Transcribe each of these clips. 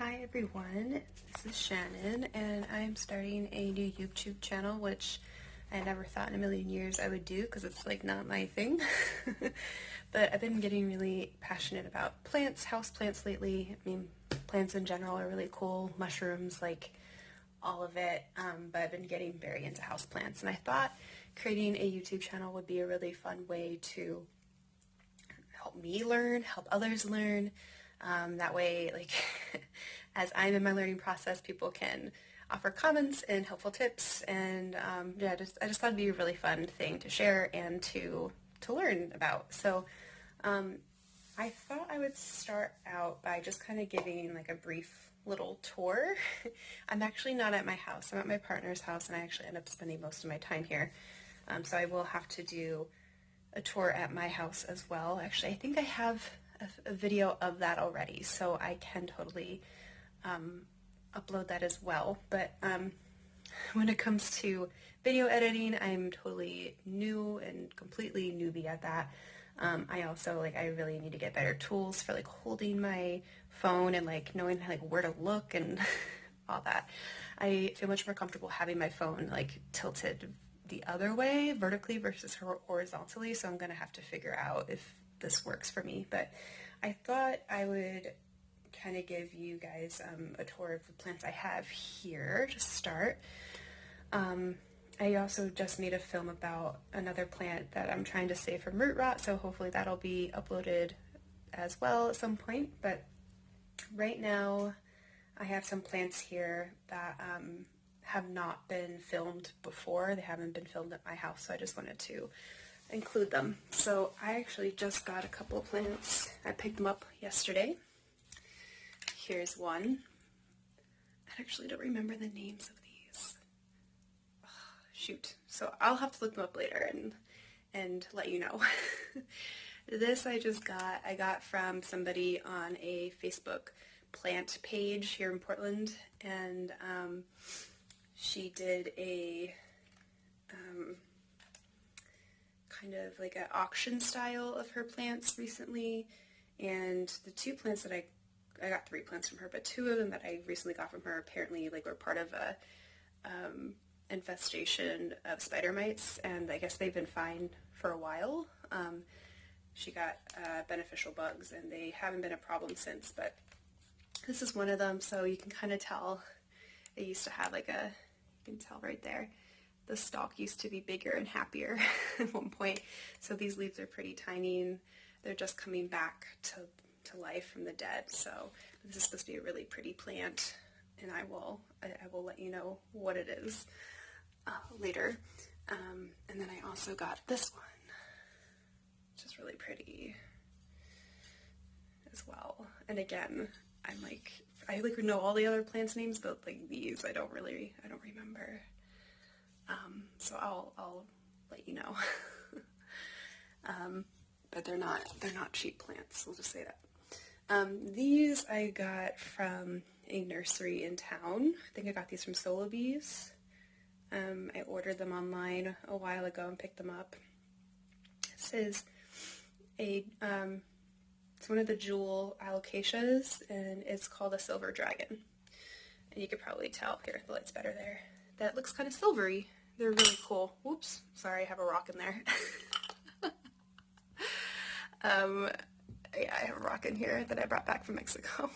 Hi everyone, this is Shannon and I'm starting a new YouTube channel which I never thought in a million years I would do because it's like not my thing. But I've been getting really passionate about plants, house plants lately. I mean, plants in general are really cool, mushrooms, like all of it, but I've been getting very into house plants and I thought creating a YouTube channel would be a really fun way to help me learn, help others learn. That way, like, as I'm in my learning process, people can offer comments and helpful tips, and yeah, I just thought it'd be a really fun thing to share and to learn about. So I thought I would start out by just kind of giving like a brief little tour. I'm actually not at my house. I'm at my partner's house, and I actually end up spending most of my time here. So I will have to do a tour at my house as well. Actually, I think I have a video of that already, so I can totally upload that as well. But when it comes to video editing, I'm totally new and completely newbie at that. I also, I really need to get better tools for like holding my phone and like knowing like where to look and all that. I feel much more comfortable having my phone like tilted the other way, vertically versus horizontally, so I'm gonna have to figure out if this works for me. But I thought I would kind of give you guys a tour of the plants I have here to start. I also just made a film about another plant that I'm trying to save from root rot, so hopefully that'll be uploaded as well at some point. But right now I have some plants here that have not been filmed before. They haven't been filmed at my house, so I just wanted to include them. So I actually just got a couple of plants. I picked them up yesterday. Here's one. I actually don't remember the names of these. Oh, shoot. So I'll have to look them up later and let you know. This I got from somebody on a Facebook plant page here in Portland, and she did a kind of like an auction style of her plants recently, and the two plants that I got three plants from her, but two of them that I recently got from her apparently like were part of a infestation of spider mites, and I guess they've been fine for a while. She got beneficial bugs, and they haven't been a problem since, but this is one of them. So you can kind of tell it used to have like you can tell right there, the stalk used to be bigger and happier at one point. So these leaves are pretty tiny, and they're just coming back to life from the dead. So this is supposed to be a really pretty plant, and I will let you know what it is later. And then I also got this one, which is really pretty as well. And again, I know all the other plants names, but like these I don't remember. So I'll let you know. But they're not cheap plants, we'll just say that. These I got from a nursery in town. I think I got these from Solebees. I ordered them online a while ago and picked them up. This is it's one of the jewel alocasias, and it's called a silver dragon. And you could probably tell, here, the light's better there, that looks kind of silvery. They're really cool. Whoops, sorry, I have a rock in there. Yeah, I have a rock in here that I brought back from Mexico.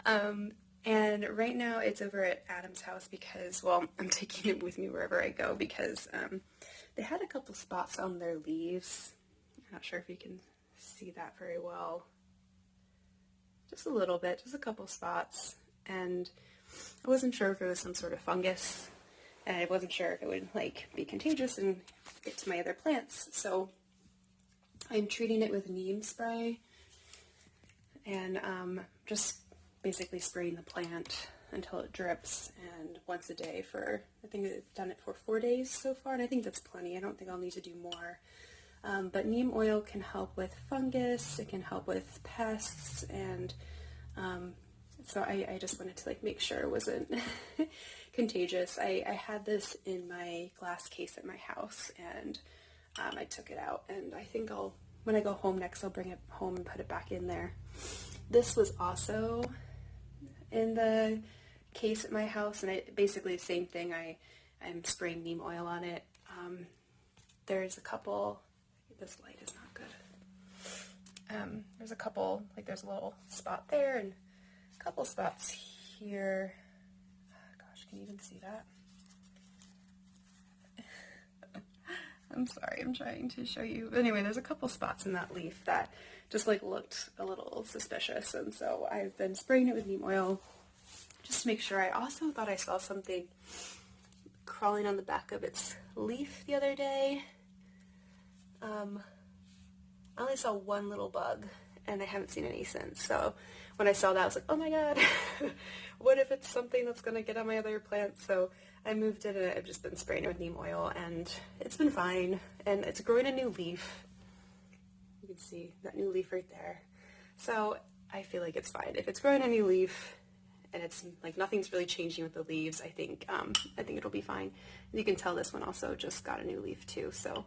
And right now it's over at Adam's house because, well, I'm taking it with me wherever I go because they had a couple spots on their leaves. I'm not sure if you can see that very well. Just a little bit, just a couple spots. And I wasn't sure if it was some sort of fungus, and I wasn't sure if it would be contagious and get to my other plants. So I'm treating it with neem spray, and just basically spraying the plant until it drips, and once a day for, I think I've done it for 4 days so far, and I think that's plenty. I don't think I'll need to do more. But neem oil can help with fungus, it can help with pests, and so I just wanted to make sure it wasn't contagious. I had this in my glass case at my house, and I took it out, and I think when I go home next, I'll bring it home and put it back in there. This was also in the case at my house, and basically the same thing. I'm spraying neem oil on it. There's a couple, this light is not good. There's a couple, like there's a little spot there and a couple spots here. Gosh, can you even see that? I'm sorry, I'm trying to show you. Anyway, there's a couple spots in that leaf that just like looked a little suspicious, and so I've been spraying it with neem oil just to make sure. I also thought I saw something crawling on the back of its leaf the other day. I only saw one little bug, and I haven't seen any since. So when I saw that, I was like, oh my god, what if it's something that's going to get on my other plants? So I moved it, and I've just been spraying it with neem oil, and it's been fine. And it's growing a new leaf. You can see that new leaf right there. So I feel like it's fine. If it's growing a new leaf, and it's like nothing's really changing with the leaves, I think it'll be fine. You can tell this one also just got a new leaf too, so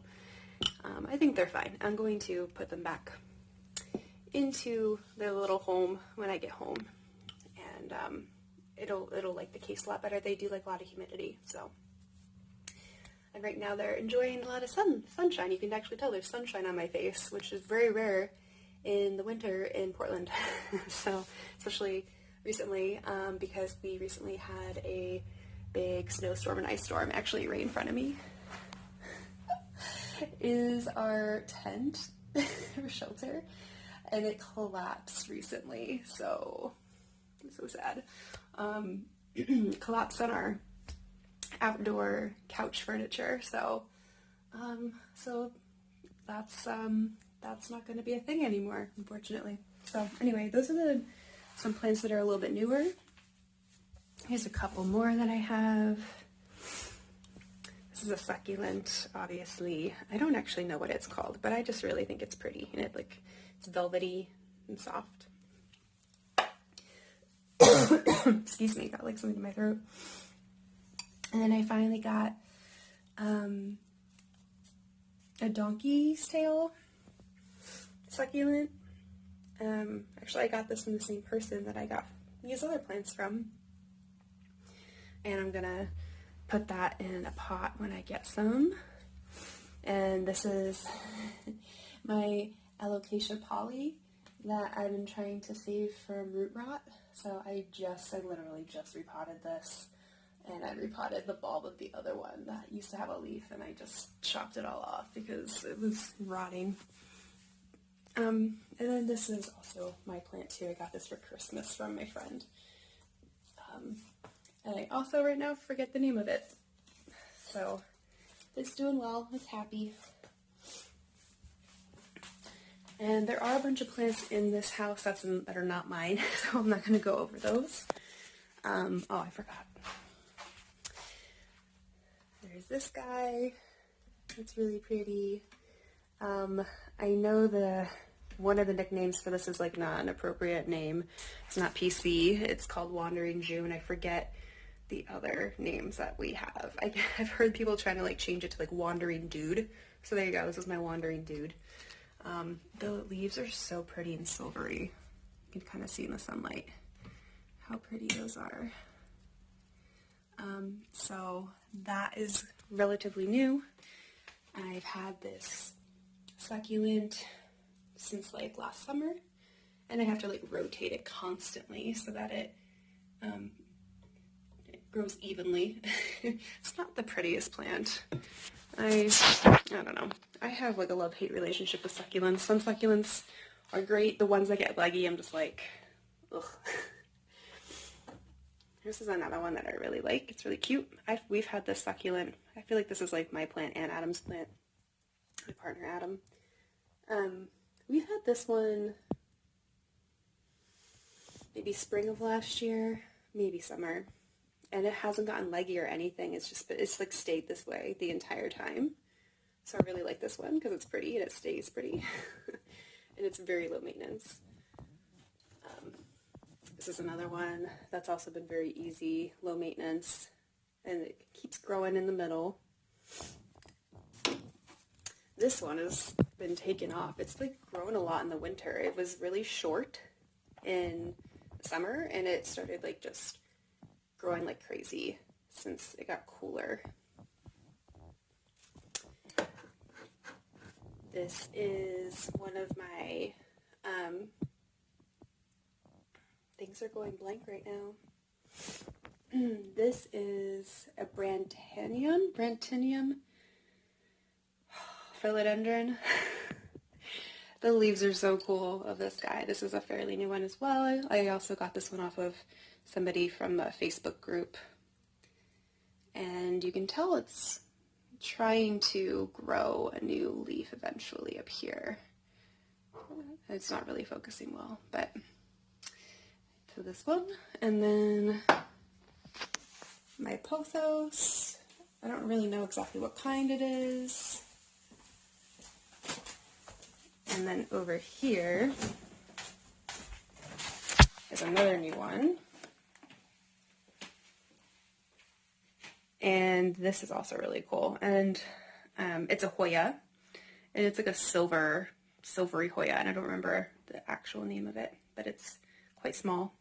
I think they're fine. I'm going to put them back into their little home when I get home, and it'll like the case a lot better. They do like a lot of humidity, so. And right now they're enjoying a lot of sunshine. You can actually tell there's sunshine on my face, which is very rare in the winter in Portland. So especially recently, because we recently had a big snowstorm and ice storm. Actually right in front of me is our tent or shelter, and it collapsed recently, so it's so sad. Collapsed on our outdoor couch furniture, so that's not going to be a thing anymore, unfortunately. So anyway, those are some plants that are a little bit newer. Here's a couple more that I have. This is a succulent, obviously. I don't actually know what it's called, but I just really think it's pretty, and it's velvety and soft. Excuse me, got like something in my throat. And then I finally got a donkey's tail succulent. Actually, I got this from the same person that I got these other plants from. And I'm gonna put that in a pot when I get some. And this is my Alocasia poly that I've been trying to save from root rot. So I literally just repotted this, and I repotted the bulb of the other one that used to have a leaf, and I just chopped it all off because it was rotting. And then this is also my plant too. I got this for Christmas from my friend. And I also right now forget the name of it. So it's doing well, it's happy. And there are a bunch of plants in this house that are not mine, so I'm not going to go over those. Oh, I forgot. There's this guy. It's really pretty. I know one of the nicknames for this is like not an appropriate name. It's not PC. It's called Wandering June. I forget the other names that we have. I've heard people trying to like change it to like Wandering Dude. So there you go. This is my Wandering Dude. The leaves are so pretty and silvery. You can kind of see in the sunlight how pretty those are. So that is relatively new. I've had this succulent since like last summer, and I have to like rotate it constantly so that it grows evenly. It's not the prettiest plant. I don't know. I have like a love-hate relationship with succulents. Some succulents are great. The ones that get leggy, I'm just like, ugh. This is another one that I really like. It's really cute. We've had this succulent. I feel like this is like my plant and Adam's plant. My partner Adam. We've had this one maybe spring of last year, maybe summer. And it hasn't gotten leggy or anything. It's like stayed this way the entire time. So I really like this one because it's pretty and it stays pretty. And it's very low maintenance. This is another one that's also been very easy, low maintenance, and it keeps growing in the middle. This one has been taken off. It's like grown a lot in the winter. It was really short in summer, and it started like just growing like crazy since it got cooler. This is one of my, things are going blank right now. This is a Brantanium philodendron. The leaves are so cool of this guy. This is a fairly new one as well. I also got this one off of somebody from a Facebook group. And you can tell it's trying to grow a new leaf eventually up here. It's not really focusing well, but so this one, and then my pothos. I don't really know exactly what kind it is. And then over here is another new one. And this is also really cool. And it's a Hoya. And it's like a silvery Hoya. And I don't remember the actual name of it, but it's quite small.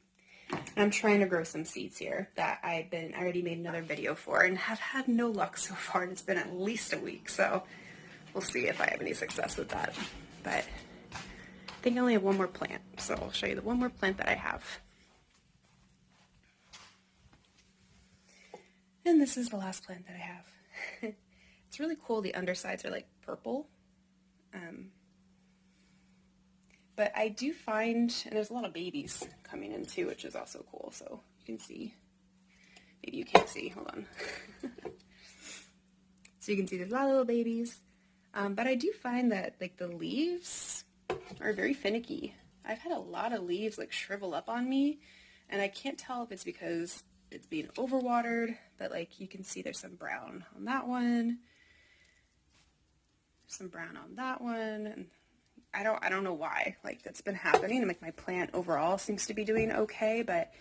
And I'm trying to grow some seeds here that I already made another video for and have had no luck so far. And it's been at least a week. So we'll see if I have any success with that. But I think I only have one more plant. So I'll show you the one more plant that I have. And this is the last plant that I have. It's really cool. The undersides are like purple. But I do find, and there's a lot of babies coming in too, which is also cool. So you can see, maybe you can't see, hold on. So you can see there's a lot of little babies. But I do find that like the leaves are very finicky. I've had a lot of leaves like shrivel up on me, and I can't tell if it's because it's being overwatered, but like you can see there's some brown on that one, some brown on that one, and I don't know why like that's been happening. And like my plant overall seems to be doing okay, but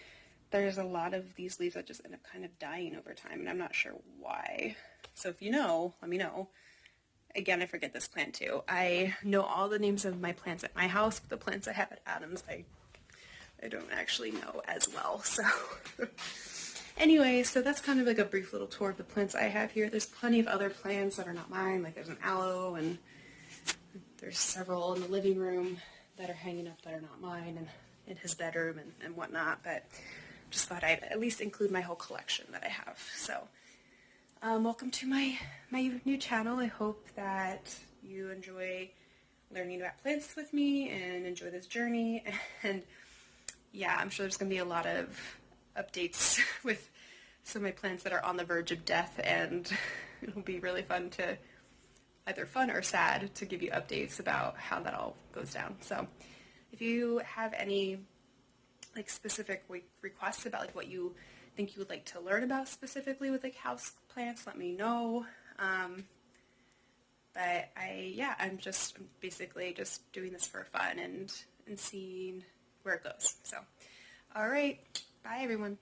there's a lot of these leaves that just end up kind of dying over time, and I'm not sure why. So if you know, let me know. Again, I forget this plant too. I know all the names of my plants at my house, but the plants I have at Adam's, I don't actually know as well. So anyway, so that's kind of like a brief little tour of the plants I have here. There's plenty of other plants that are not mine, like there's an aloe, and there's several in the living room that are hanging up that are not mine, and in his bedroom and whatnot, but just thought I'd at least include my whole collection that I have. So welcome to my new channel. I hope that you enjoy learning about plants with me and enjoy this journey. And yeah, I'm sure there's going to be a lot of updates with some of my plants that are on the verge of death, and it'll be really fun to, either fun or sad, to give you updates about how that all goes down. So if you have any like specific requests about like what you think you would like to learn about specifically with like house plants, let me know. But I'm basically just doing this for fun and seeing where it goes. So, all right, bye everyone.